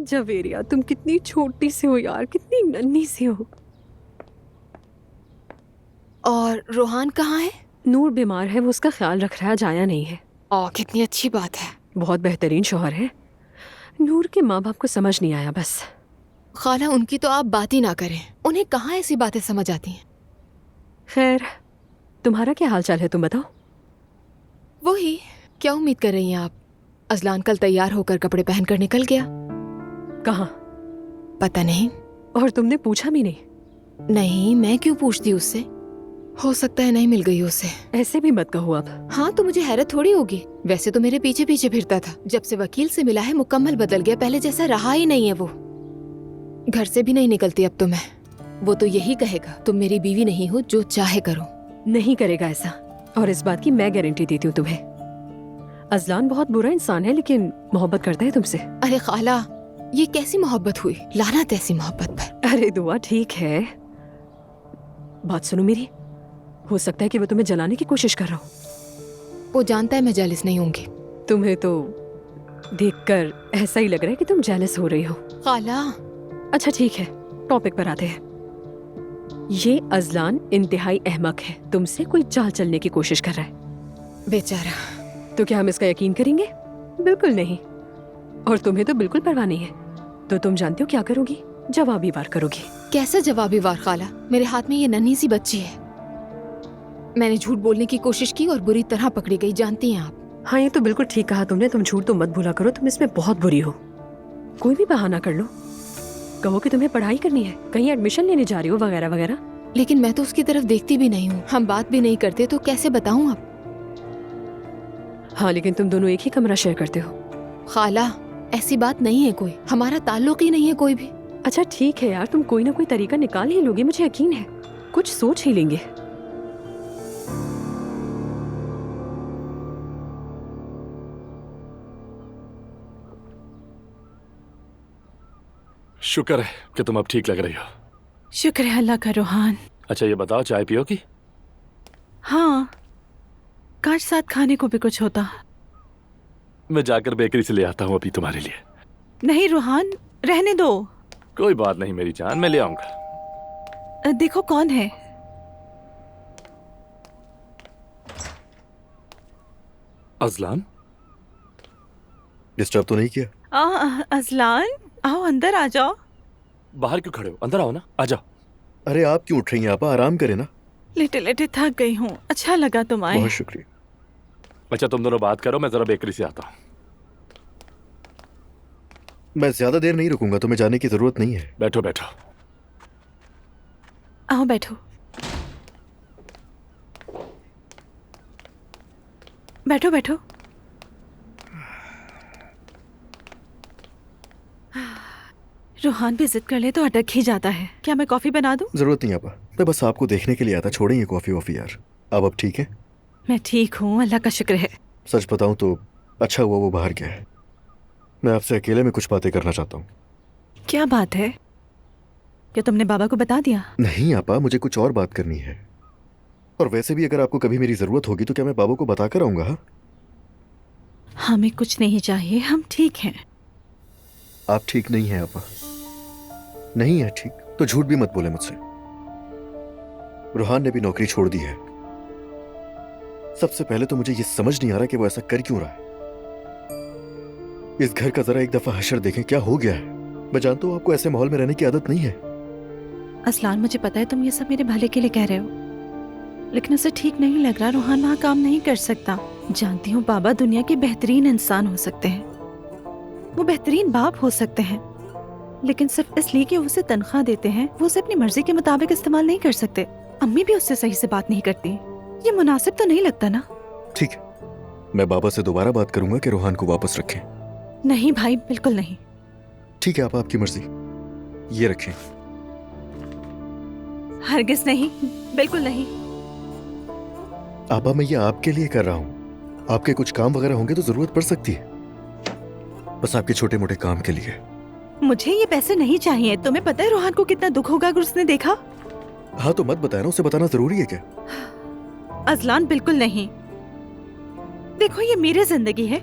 जवेरिया, तुम कितनी छोटी सी हो यार, कितनी नन्ही सी हो। और रोहान कहाँ है? नूर बीमार है, वो उसका ख्याल रख रहा है, जाया नहीं है। कितनी अच्छी बात है। बहुत बेहतरीन शौहर है। नूर के माँ बाप को समझ नहीं आया बस। खाला, उनकी तो आप बात ही ना करें, उन्हें कहाँ ऐसी बातें समझ आती हैं। खैर, तुम्हारा क्या हाल चाल है, तुम बताओ। वही, क्या उम्मीद कर रही हैं आप? अजलान कल तैयार होकर कपड़े पहनकर निकल गया। कहाँ? पता नहीं। और तुमने पूछा भी नहीं? नहीं, मैं क्यों पूछती उससे? हो सकता है नहीं मिल गई उसे। ऐसे भी मत कहो अब। हाँ, तो मुझे हैरत थोड़ी होगी। वैसे तो मेरे पीछे पीछे फिरता था, जब से वकील से मिला है मुकम्मल बदल गया, पहले जैसा रहा ही नहीं है वो। घर से भी नहीं निकलती अब तो मैं। वो तो यही कहेगा, तुम मेरी बीवी नहीं हो, जो चाहे करो। नहीं करेगा ऐसा, और इस बात की मैं गारंटी देती हूँ तुम्हें। अजलान बहुत बुरा इंसान है, लेकिन मोहब्बत करता है तुमसे। अरे खाला, ये कैसी मोहब्बत हुई? लानत ऐसी मोहब्बत पर। अरे दुआ, ठीक है, बात सुनो मेरी। हो सकता है कि वो तुम्हें जलाने की कोशिश कर रहा हो। वो जानता है मैं जेलस नहीं होंगी। तुम्हें तो देखकर ऐसा ही लग रहा है कि तुम जेलस हो रही हो। खाला। अच्छा ठीक है, टॉपिक पर आते हैं। ये अजलान इंतहाई अहमक है, तुमसे कोई चाल चलने की कोशिश कर रहा है। बेचारा। तो क्या हम इसका यकीन करेंगे? बिल्कुल नहीं। और तुम्हें तो बिल्कुल परवाह नहीं है। तो तुम जानती हो क्या करोगी? जवाबी वार करोगी। कैसा जवाबी वार खाला? मेरे हाथ में ये नन्ही सी बच्ची है। मैंने झूठ बोलने की कोशिश की और बुरी तरह पकड़ी गई, जानती हैं आप। हाँ, ये तो बिल्कुल ठीक कहा तुमने। तुम झूठ तो मत भूला करो, तुम इसमें बहुत बुरी हो। कोई भी बहाना कर लो, कहो कि तुम्हें पढ़ाई करनी है, कहीं एडमिशन लेने जा रही हो, वगैरह वगैरह। लेकिन मैं तो उसकी तरफ देखती भी नहीं हूँ, हम बात भी नहीं करते, तो कैसे बताऊँ अब? हाँ, लेकिन तुम दोनों एक ही कमरा शेयर करते हो। खाला, ऐसी बात नहीं है कोई, हमारा ताल्लुक ही नहीं है कोई भी। अच्छा ठीक है यार, तुम कोई ना कोई तरीका निकाल ही लोगे, मुझे यकीन है। कुछ सोच ही लेंगे। शुक्र है कि तुम अब ठीक लग रही हो। शुक्र है अल्लाह का रोहान। अच्छा ये बताओ, चाय पियोगी? हाँ, काश साथ खाने को भी कुछ होता। मैं जाकर बेकरी से ले आता हूँ अभी तुम्हारे लिए। नहीं रोहान, रहने दो। कोई बात नहीं मेरी जान, मैं ले आऊंगा। देखो कौन है। अजलान। डिस्टर्ब तो नहीं किया? अजलान, आओ अंदर आ जाओ। बाहर क्यों खड़े हो? अंदर आओ ना, आ जाओ। अरे आप क्यों उठ रही हैं आपा? आराम करें ना। लेटे लेटे थक गई हूँ, अच्छा लगा तुम आए। बहुत शुक्रिया। अच्छा तुम दोनों बात करो, मैं जरा बेकरी से आता हूँ। मैं ज्यादा देर नहीं रुकूंगा, तुम्हें जाने की जरूरत नहीं है। बैठो बैठो। आओ बैठो। बैठो बैठो। रोहान भी जिद कर ले तो अटक ही जाता है। क्या मैं कॉफी बना दूं? जरूरत नहीं आपा, मैं बस आपको देखने के लिए आता। छोड़ेंगे कॉफी वॉफी यार। अब ठीक है? मैं ठीक हूँ, अल्लाह का शुक्र है। सच बताऊं तो अच्छा हुआ वो बाहर गया है। मैं आपसे अकेले में कुछ बातें करना चाहता हूँ। क्या बात है? क्या तुमने बाबा को बता दिया? नहीं आपा, मुझे कुछ और बात करनी है। और वैसे भी अगर आपको कभी मेरी जरूरत होगी तो क्या मैं बाबू को बताकर आऊंगा? हाँ? हमें कुछ नहीं चाहिए, हम ठीक हैं। आप ठीक नहीं हैं आपा। नहीं है ठीक तो झूठ भी मत बोले मुझसे। रोहान ने भी नौकरी छोड़ दी है। सबसे पहले तो मुझे ये समझ नहीं आ रहा कि वो ऐसा कर क्यों रहा है। इस घर का जरा एक दफा हशर देखें, क्या हो गया है। मैं जानता हूं आपको ऐसे माहौल में रहने की आदत नहीं है। असलान, मुझे पता है तुम ये सब मेरे भले के लिए कह रहे हो, लेकिन उसे ठीक नहीं लग रहा। रोहान वहाँ काम नहीं कर सकता। जानती हूँ बाबा दुनिया के बेहतरीन इंसान हो सकते हैं, वो बेहतरीन बाप हो सकते हैं, लेकिन सिर्फ इसलिए कि उसे तनख्वाह देते हैं वो उसे अपनी मर्जी के मुताबिक इस्तेमाल नहीं कर सकते। अम्मी भी उससे सही से बात नहीं करती। ये मुनासिब तो नहीं लगता ना? ठीक है, मैं बाबा से दोबारा बात करूंगा कि रोहान को वापस रखें। नहीं भाई, बिल्कुल नहीं। ठीक है, आपकी मर्जी। ये रखें। हरगिज नहीं, बिल्कुल नहीं। आपा, मैं ये आपके लिए कर रहा हूँ। आपके कुछ काम वगैरह होंगे तो जरूरत पड़ सकती है, बस आपके छोटे मोटे काम के लिए। मुझे ये पैसे नहीं चाहिए। तुम्हें पता है रोहान को कितना दुख होगा अगर उसने देखा? हाँ तो मत बताया ना, उसे बताना जरूरी है क्या? अजलान, बिल्कुल नहीं। देखो ये मेरी जिंदगी है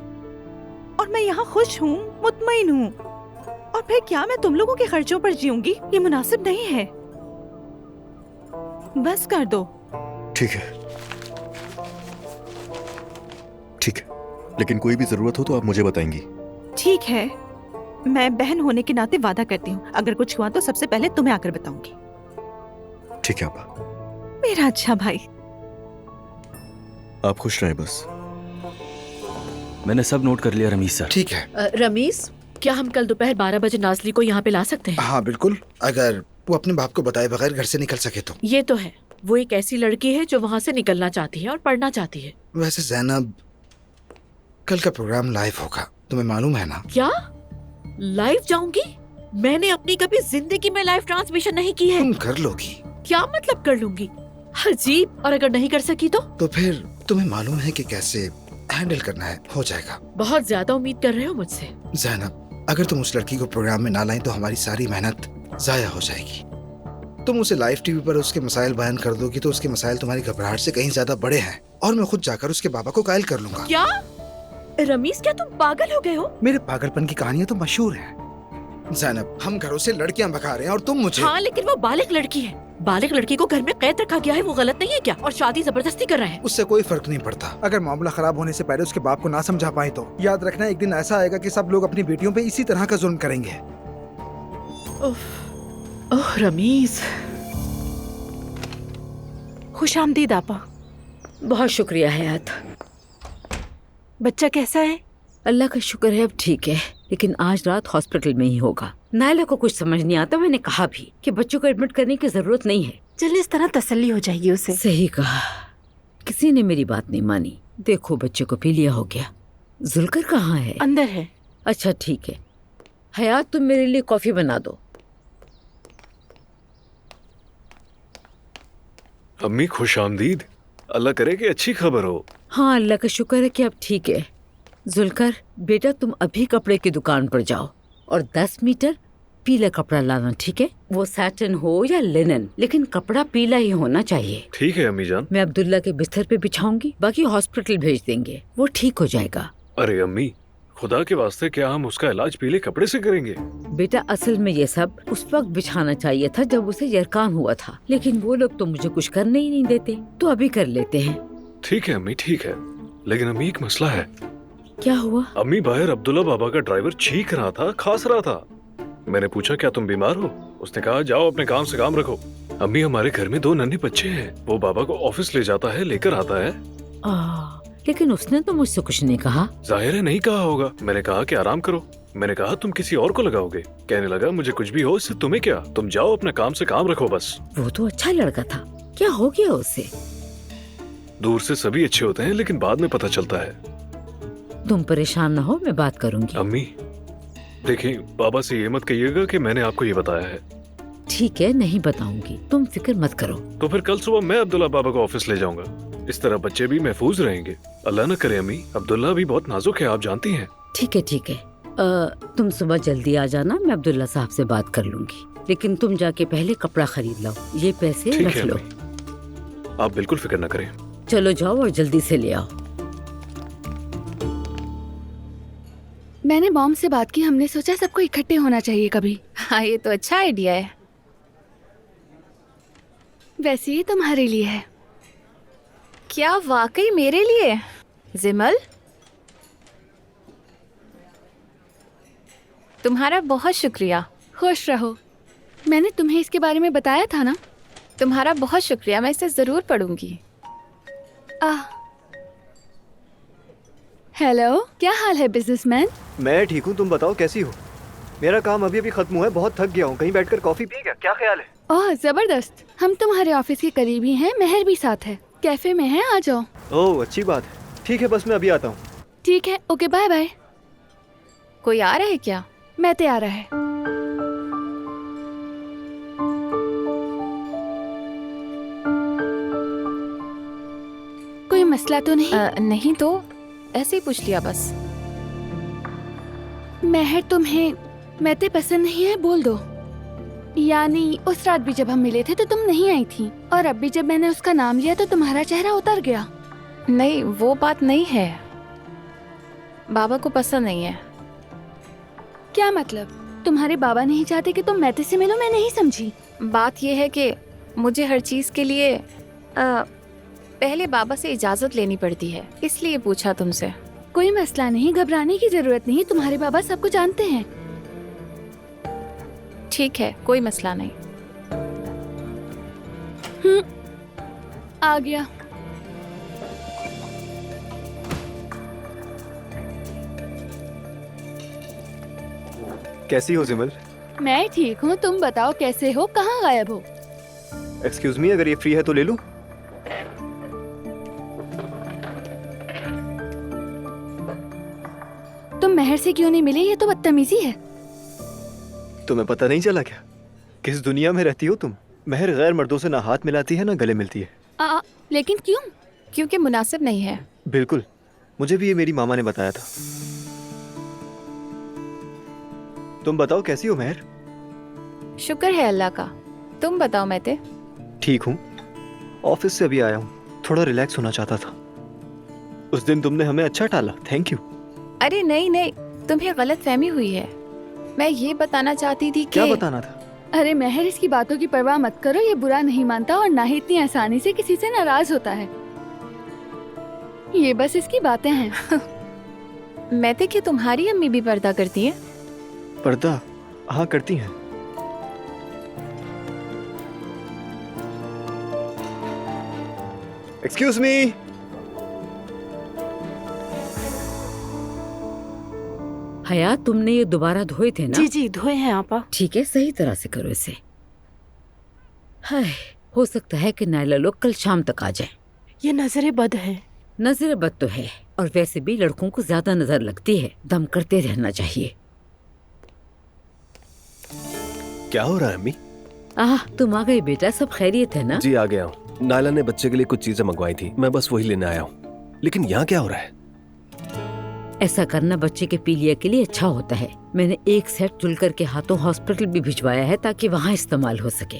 और मैं यहाँ खुश हूँ, मुतमईन हूँ, और फिर क्या मैं तुम लोगों के खर्चों पर जीऊंगी? ये मुनासिब नहीं है। बस कर दो। ठीक है, ठीक है, लेकिन कोई भी जरूरत हो तो आप मुझे बताएंगी। ठीक है, मैं बहन होने के नाते वादा करती हूँ, अगर कुछ हुआ तो सबसे पहले तुम्हें आकर बताऊंगी। ठीक है आपा। मेरा अच्छा भाई। आप खुश रहें बस। मैंने सब नोट कर लिया रमीज सर। ठीक है। रमीज, क्या हम कल दोपहर 12 बजे नाजली को यहाँ पे ला सकते हैं? हाँ बिल्कुल, अगर वो अपने बाप को बताए बगैर घर से निकल सके तो। ये तो है, वो एक ऐसी लड़की है जो वहाँ से निकलना चाहती है और पढ़ना चाहती है। वैसे जैनब, कल का प्रोग्राम लाइव होगा, तुम्हें मालूम है ना? क्या लाइव जाऊंगी? मैंने अपनी कभी जिंदगी में लाइव ट्रांसमिशन नहीं की है। तुम कर लोगी? क्या मतलब कर लूंगी? अजीब। और अगर नहीं कर सकी तो फिर तुम्हें मालूम है कि कैसे हैंडल करना है, हो जाएगा। बहुत ज्यादा उम्मीद कर रहे हो मुझसे। जैनब, अगर तुम उस लड़की को प्रोग्राम में ना लाएं तो हमारी सारी मेहनत जाया हो जाएगी। तुम उसे लाइव टीवी पर उसके मसाइल बयान कर दोगी तो उसके मसाइल तुम्हारी घबराहट से कहीं ज्यादा बड़े हैं, और मैं खुद जाकर उसके बाबा को कायल कर लूंगा। क्या रमीज, क्या तुम पागल हो गए हो? मेरे पागलपन की कहानियां तो मशहूर हैं। जैनब, हम घरों से लड़कियां भगा रहे हैं और तुम मुझे। हाँ, लेकिन वो बालिग लड़की है। बालिग लड़की को घर में कैद रखा गया है, वो गलत नहीं है क्या? और शादी जबरदस्ती कर रहे हैं। उससे कोई फर्क नहीं पड़ता। अगर मामला खराब होने से पहले उसके बाप को ना समझा पाए तो याद रखना, एक दिन ऐसा आएगा कि सब लोग अपनी बेटियों पे इसी तरह का जुल्म करेंगे। ओह रमीज। खुश आमदीद आपा। बहुत शुक्रिया हयात। बच्चा कैसा है? अल्लाह का शुक्र है अब ठीक है, लेकिन आज रात हॉस्पिटल में ही होगा। नायला को कुछ समझ नहीं आता, मैंने कहा भी कि बच्चों को एडमिट करने की जरूरत नहीं है। चल, इस तरह तसल्ली हो जाएगी उसे। सही कहा, किसी ने मेरी बात नहीं मानी। देखो बच्चे को पी लिया हो गया। जुलकर कहाँ है? अंदर है। अच्छा ठीक है, हयात तुम मेरे लिए कॉफी बना दो। अम्मी खुश आमदीद। अल्लाह करे कि अच्छी खबर हो। हाँ अल्लाह का शुक्र है कि अब ठीक है। जुलकर बेटा, तुम अभी कपड़े की दुकान पर जाओ और 10 मीटर पीला कपड़ा लाना, ठीक है? वो सैटिन हो या लिनन, लेकिन कपड़ा पीला ही होना चाहिए। ठीक है अम्मी जान। मैं अब्दुल्ला के बिस्तर पे बिछाऊंगी, बाकी हॉस्पिटल भेज देंगे, वो ठीक हो जाएगा। अरे अम्मी, खुदा के वास्ते क्या हम उसका इलाज पीले कपड़े से करेंगे? बेटा असल में ये सब उस वक्त बिछाना चाहिए था जब उसे यरकान हुआ था, लेकिन वो लोग तो मुझे कुछ करने ही नहीं देते, तो अभी कर लेते हैं। ठीक है अम्मी, ठीक है, लेकिन अम्मी एक मसला है। क्या हुआ? अम्मी, बाहर अब्दुल्ला बाबा का ड्राइवर चीख रहा था, खांस रहा था। मैंने पूछा क्या तुम बीमार हो? उसने कहा जाओ अपने काम से काम रखो। अम्मी, हमारे घर में 2 नन्हे बच्चे हैं, वो बाबा को ऑफिस ले जाता है, लेकर आता है। लेकिन उसने तो मुझसे कुछ नहीं कहा। जाहिर है नहीं कहा होगा। मैंने कहा कि आराम करो। मैंने कहा तुम किसी और को लगाओगे। कहने लगा मुझे कुछ भी हो इससे तुम्हें क्या, तुम जाओ अपने काम से काम रखो बस। वो तो अच्छा लड़का था, क्या हो गया उसे? दूर से सभी अच्छे होते हैं, लेकिन बाद में पता चलता है। तुम परेशान ना हो, मैं बात करूंगी। अम्मी देखिए, बाबा से ये मत कहिएगा कि मैंने आपको ये बताया है। ठीक है, नहीं बताऊंगी, तुम फिक्र मत करो। तो फिर कल सुबह मैं अब्दुल्ला बाबा को ऑफिस ले जाऊंगा, इस तरह बच्चे भी महफूज रहेंगे। अल्लाह न करे अम्मी, अब्दुल्ला भी बहुत नाजुक है, आप जानती हैं। ठीक है ठीक है, तुम सुबह जल्दी आ जाना, मैं अब्दुल्ला साहब से बात कर लूंगी, लेकिन तुम जाके पहले कपड़ा खरीद लाओ, ये पैसे ठीक रख है लो। अम्मी, आप बिल्कुल फिक्र न करें। चलो जाओ और जल्दी से ले आओ। मैंने मॉम से बात की, हमने सोचा सबको इकट्ठे होना चाहिए कभी। हाँ, ये तो अच्छा आइडिया है। वैसे ये तुम्हारे लिए है। क्या वाकई मेरे लिए? जिमल, तुम्हारा बहुत शुक्रिया। खुश रहो। मैंने तुम्हें इसके बारे में बताया था ना। तुम्हारा बहुत शुक्रिया, मैं इसे जरूर पढ़ूंगी। हेलो, क्या हाल है बिजनेसमैन? मैं ठीक हूँ, तुम बताओ कैसी हो? मेरा काम अभी अभी खत्म हुआ है, बहुत थक गया हूँ। कहीं बैठकर कॉफी पिएगा? क्या ख्याल है? ओह जबरदस्त, हम तुम्हारे ऑफिस के करीब ही हैं, महर भी साथ है, कैफे में है, आ जाओ। ओह अच्छी बात है, ठीक है बस मैं अभी आता हूँ। ठीक है, ओके बाय बाय। कोई आ रहा है क्या? मैं आ रहा है। कोई मसला तो नहीं? नहीं तो ऐसे ही पूछ लिया बस। महर तुम्हें मैते पसंद नहीं है, बोल दो। यानी उस रात भी जब हम मिले थे तो तुम नहीं आई थी, और अब भी जब मैंने उसका नाम लिया तो तुम्हारा चेहरा उतर गया। नहीं, वो बात नहीं है, बाबा को पसंद नहीं है। क्या मतलब? तुम्हारे बाबा नहीं चाहते कि तुम मैते से मिलो? मैं नहीं समझी। बात यह है कि मुझे हर चीज के लिए पहले बाबा से इजाजत लेनी पड़ती है, इसलिए पूछा तुमसे। कोई मसला नहीं, घबराने की जरूरत नहीं, तुम्हारे बाबा सब कुछ जानते हैं। ठीक है, कोई मसला नहीं। आ गया। कैसी हो जिमल? मैं ठीक हूँ, तुम बताओ कैसे हो, कहाँ गायब हो? एक्सक्यूज मी, अगर ये फ्री है तो ले लूं? तुम महर से क्यों नहीं मिले? ये तो बदतमीजी है। तुम्हें पता नहीं चला क्या? किस दुनिया में रहती हो तुम? महर गैर मर्दों से ना हाथ मिलाती है ना गले मिलती है। लेकिन क्यों? क्योंकि मुनासिब नहीं है। बिल्कुल, मुझे भी ये मेरी मामा ने बताया था। तुम बताओ कैसी हो महर? शुक्र है अल्लाह का, तुम बताओ मैते। ठीक हूँ, ऑफिस से अभी आया हूँ, थोड़ा रिलैक्स होना चाहता था। उस दिन तुमने हमें अच्छा टाला, थैंक यू। अरे नहीं नहीं, तुम्हें गलत फहमी हुई है। मैं ये बताना चाहती थी कि... क्या बताना था? अरे महर, इसकी बातों की परवाह मत करो, ये बुरा नहीं मानता और ना ही इतनी आसानी से किसी से नाराज होता है। ये बस इसकी बातें हैं। मैते, कि तुम्हारी अम्मी भी पर्दा करती है? पर्दा? हाँ करती हैं। Excuse me. हया, तुमने ये दोबारा धोए थे ना? जी जी धोए हैं आपा। ठीक है, सही तरह से करो इसे। हाय, हो सकता है कि नायला लोग कल शाम तक आ जाएं। ये नजरे बद है। नजर बद तो है, और वैसे भी लड़कों को ज्यादा नजर लगती है। दम करते रहना चाहिए। क्या हो रहा है अम्मी? तुम आ गए बेटा, सब खैरियत है ना? जी आ गया हूँ। नायला ने बच्चे के लिए कुछ चीजें मंगवाई थी, मैं बस वही लेने आया हूँ। लेकिन यहाँ क्या हो रहा है? ऐसा करना बच्चे के पीलिया के लिए अच्छा होता है। मैंने एक सेट जुलकर के हाथों हॉस्पिटल भी भिजवाया है ताकि वहाँ इस्तेमाल हो सके।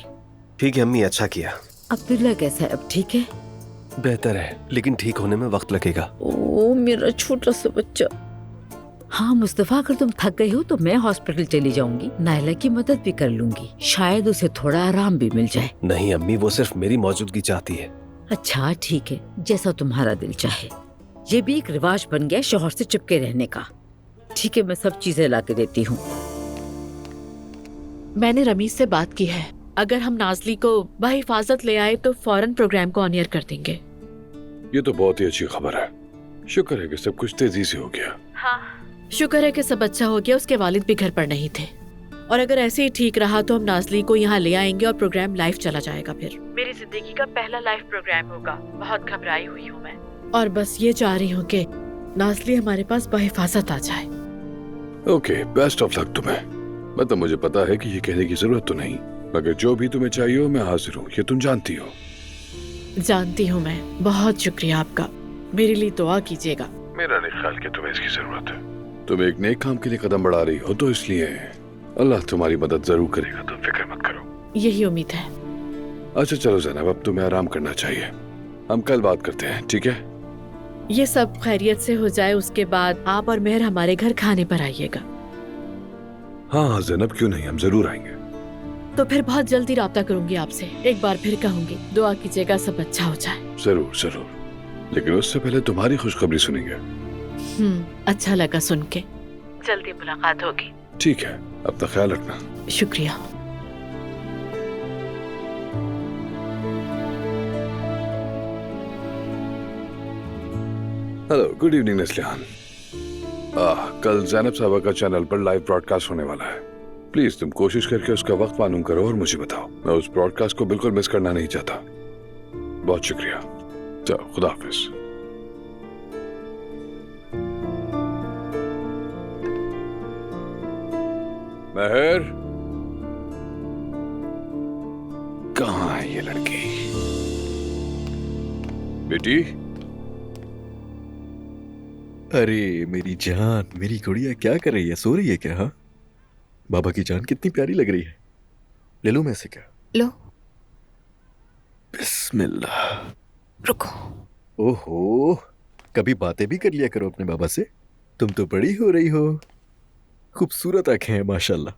ठीक है अम्मी, अच्छा किया। अब्दुल्ला कैसा है? अब ठीक है? बेहतर है, लेकिन ठीक होने में वक्त लगेगा। ओ मेरा छोटा सा बच्चा। हाँ मुस्तफा, अगर तुम थक गई हो तो मैं हॉस्पिटल चली जाऊंगी, नायला की मदद भी कर लूंगी, शायद उसे थोड़ा आराम भी मिल जाए। नहीं अम्मी, वो सिर्फ मेरी मौजूदगी चाहती है। अच्छा ठीक है, जैसा तुम्हारा दिल चाहे। ये भी एक रिवाज बन गया शौहर से चिपके रहने का। ठीक है, मैं सब चीजें ला के देती हूँ। मैंने रमीज से बात की है, अगर हम नाजली को बहिफाजत ले आए तो फौरन प्रोग्राम को ऑन एयर कर देंगे। ये तो बहुत ही अच्छी खबर है। शुक्र है कि सब कुछ तेजी से हो गया। हाँ, शुक्र है कि सब अच्छा हो गया। उसके वालिद भी घर पर नहीं थे, और अगर ऐसे ही ठीक रहा तो हम नाजली को यहाँ ले आएंगे और प्रोग्राम लाइव चला जाएगा। फिर मेरी जिंदगी का पहला लाइव प्रोग्राम होगा। बहुत घबराई हुई हूँ मैं, और बस ये चाह रही हूँ कि नाजली हमारे पास बहिफाजत आ जाए। ओके, बेस्ट ऑफ लक तुम्हें। मतलब मुझे पता है कि ये कहने की जरूरत तो नहीं, मगर जो भी तुम्हें चाहिए हो मैं हाजिर हूँ, ये तुम जानती हो। जानती हूँ मैं। बहुत शुक्रिया आपका, मेरे लिए दुआ कीजिएगा। मेरा नहीं ख्याल कि तुम्हें इसकी जरूरत है। तुम एक नेक काम के लिए कदम बढ़ा रही हो, तो इसलिए अल्लाह तुम्हारी मदद जरूर करेगा, तुम फिक्र मत करो। यही उम्मीद है। अच्छा चलो जनाब, अब तुम्हें आराम करना चाहिए। हम कल बात करते हैं, ठीक है? ये सब खैरियत से हो जाए, उसके बाद आप और मेहर हमारे घर खाने पर आइएगा। हाँ जैनब, क्यों नहीं, हम जरूर आएंगे। तो फिर बहुत जल्दी राब्ता करूंगी आपसे। एक बार फिर कहूंगी, दुआ कीजिएगा सब अच्छा हो जाए। जरूर जरूर, लेकिन उससे पहले तुम्हारी खुशखबरी सुनेंगे। अच्छा लगा सुन के। जल्दी मुलाकात होगी। ठीक है, अपना ख्याल रखना। शुक्रिया। Hello, good evening नस्लिहान। कल जैनब साहबा का चैनल पर लाइव ब्रॉडकास्ट होने वाला है। प्लीज तुम कोशिश करके उसका वक्त मालूम करो और मुझे बताओ। मैं उस ब्रॉडकास्ट को बिल्कुल मिस करना नहीं चाहता। बहुत शुक्रिया। चलो, खुदा हाफिज। महर, कहाँ है ये लड़की? बेटी। अरे मेरी जान, मेरी गुड़िया क्या कर रही है? सो रही है क्या? हाँ, बाबा की जान कितनी प्यारी लग रही है। ले लो मैं से क्या? लो। बिस्मिल्लाह। रुको। ओहो, कभी बातें भी कर लिया करो अपने बाबा से। तुम तो बड़ी हो रही हो। खूबसूरत आंखें हैं माशाल्लाह।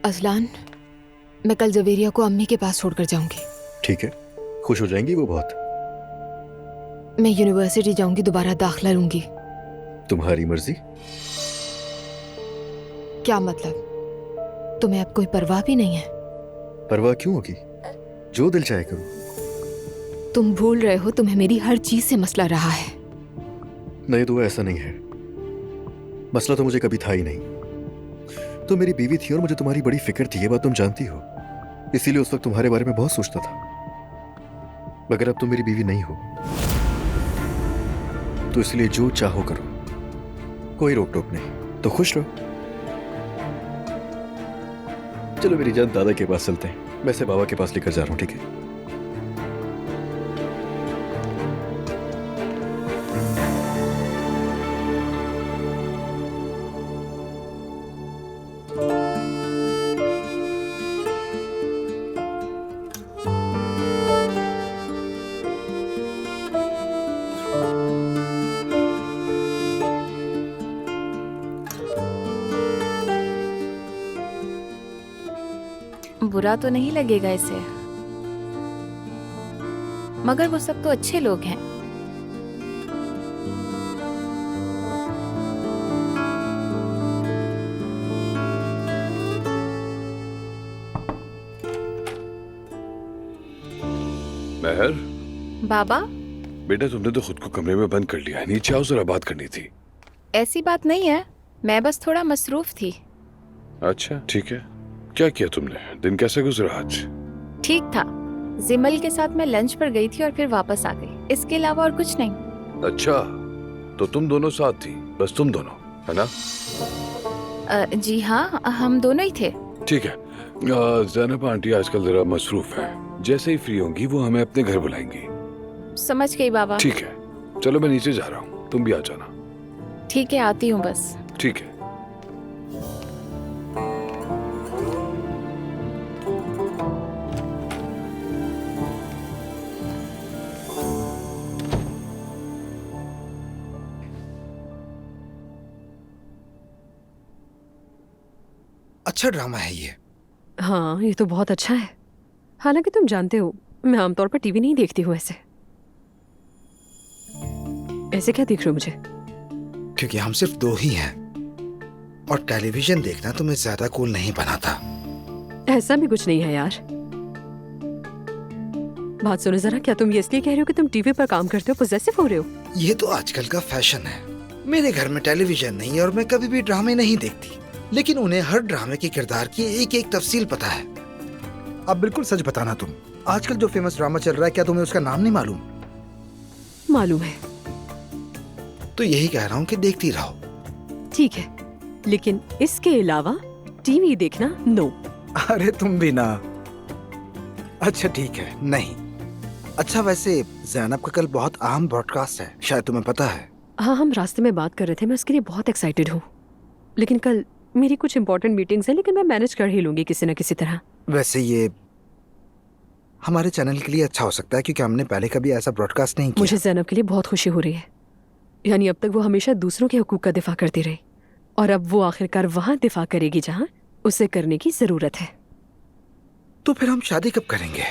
असलान, मैं कल जवेरिया को अम्मी के पास छोड़कर जाऊंगी। ठीक है, खुश हो जाएंगी वो बहुत। मैं यूनिवर्सिटी जाऊंगी, दोबारा दाखिला लूंगी। तुम्हारी मर्जी। क्या मतलब? तुम्हें अब कोई परवाह भी नहीं है? परवाह क्यों होगी, जो दिल चाहे करो। तुम भूल रहे हो तुम्हें मेरी हर चीज से मसला रहा है। नहीं तो ऐसा नहीं है, मसला तो मुझे कभी था ही नहीं। तो मेरी बीवी थी और मुझे तुम्हारी बड़ी फिक्र थी, ये बात तुम जानती हो। इसीलिए उस वक्त तुम्हारे बारे में बहुत सोचता था। मगर अब तुम मेरी बीवी नहीं हो, तो इसलिए जो चाहो करो, कोई रोक टोक नहीं। तो खुश रहो। चलो मेरी जान, दादा के पास चलते हैं। मैं इसे बाबा के पास लेकर जा रहा हूं, ठीक है? बुरा तो नहीं लगेगा इसे, मगर वो सब तो अच्छे लोग हैं। महर, बाबा, बेटा तुमने तो खुद को कमरे में बंद कर लिया है, नीचे आओ, जरा बात करनी थी। ऐसी बात नहीं है, मैं बस थोड़ा मसरूफ थी। अच्छा ठीक है, क्या किया तुमने? दिन कैसे गुजरा आज? ठीक था, जिमल के साथ मैं लंच पर गई थी और फिर वापस आ गई। इसके अलावा और कुछ नहीं। अच्छा, तो तुम दोनों साथ थी, बस तुम दोनों, है ना? जी हाँ, हम दोनों ही थे। ठीक है। ज़ैनब आंटी आजकल जरा मसरूफ है, जैसे ही फ्री होंगी वो हमें अपने घर बुलाएंगी। समझ गई बाबा। ठीक है, चलो मैं नीचे जा रहा हूँ, तुम भी आ जाना। ठीक है, आती हूँ बस। ठीक है। अच्छा ड्रामा है ये। हाँ, ये तो बहुत अच्छा है। हालांकि तुम जानते हो, मैं आमतौर पर टीवी नहीं देखती हूँ। ऐसे क्या देख रहे हो मुझे? क्योंकि हम सिर्फ दो ही हैं और टेलीविजन देखना तुम्हें ज्यादा कूल नहीं बनाता। ऐसा भी कुछ नहीं है यार। बात सुनो जरा, क्या तुम ये इसलिए कह रहे हो कि तुम टीवी पर काम करते हो, पोजेसिव हो रहे हो? ये तो आजकल का फैशन है। मेरे घर में टेलीविजन नहीं है और मैं कभी भी ड्रामे नहीं देखती, लेकिन उन्हें हर ड्रामे के किरदार की एक एक तफसील पता है। अब बिल्कुल सच बताना, तुम आजकल जो फेमस ड्रामा चल रहा है, क्या तुम्हें उसका नाम नहीं मालूम? मालूम है। तो यही कह रहा हूँ कि देखती रहो। ठीक है, लेकिन इसके अलावा टीवी देखना नो। अरे तुम भी ना। अच्छा ठीक है, नहीं। अच्छा वैसे ज़ैनब का कल बहुत अहम ब्रॉडकास्ट है, शायद तुम्हें पता है। हाँ, हम रास्ते में बात कर रहे थे, मैं उसके लिए बहुत एक्साइटेड हूँ। लेकिन कल मेरी कुछ इंपॉर्टेंट मीटिंग्स है, लेकिन मैं मैनेज कर ही लूंगी किसी न किसी तरह। वैसे ये हमारे चैनल के लिए अच्छा हो सकता है, क्योंकि हमने पहले कभी ऐसा ब्रॉडकास्ट नहीं किया। मुझे ज़ैनब के लिए बहुत खुशी हो रही है। यानी अब तक वो हमेशा दूसरों के हुकूक का दिफा करती रही, और अब वो आखिरकार वहां दिफा करेगी जहां उसे करने की जरूरत है। तो फिर हम शादी कब करेंगे?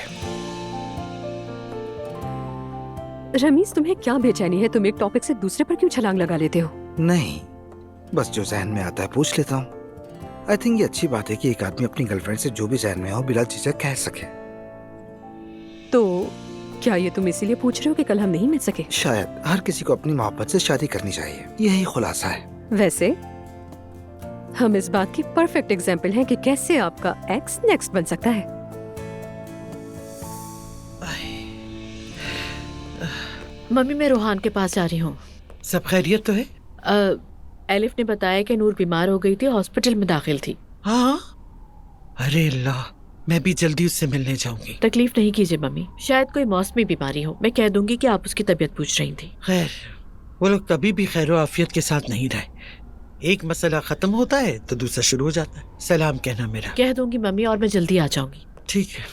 रमीज, तुम्हें क्या बेचैनी है? तुम एक टॉपिक से दूसरे पर क्यों छलांग लगा लेते हो? नहीं, बस जो जहन में आता है पूछ लेता हूँ। आई थिंक ये अच्छी बात है कि एक आदमी अपनी गर्लफ्रेंड से जो भी जहन में हो बिला झिझक कह सके। तो क्या ये तुम इसीलिए पूछ रहे हो कि कल हम नहीं मिल सके? शायद हर किसी को अपनी मोहब्बत से शादी करनी चाहिए, यही खुलासा है। वैसे हम इस बात की परफेक्ट एग्जाम्पल हैं कि कैसे आपका एक्स नेक्स्ट बन सकता है। मम्मी, मैं रोहान के पास जा रही हूँ। सब खैरियत तो है? एलिफ ने बताया कि नूर बीमार हो गई थी, हॉस्पिटल में दाखिल थी। हाँ, अरे अल्लाह, मैं भी जल्दी उससे मिलने जाऊंगी। तकलीफ नहीं कीजिए मम्मी, शायद कोई मौसमी बीमारी हो। मैं कह दूंगी कि आप उसकी तबीयत पूछ रही थी। खैर, वो लोग कभी भी खैर आफियत के साथ नहीं रहे। एक मसला खत्म होता है तो दूसरा शुरू हो जाता है। सलाम कहना मेरा। कह दूंगी मम्मी, और मैं जल्दी आ जाऊंगी। ठीक है।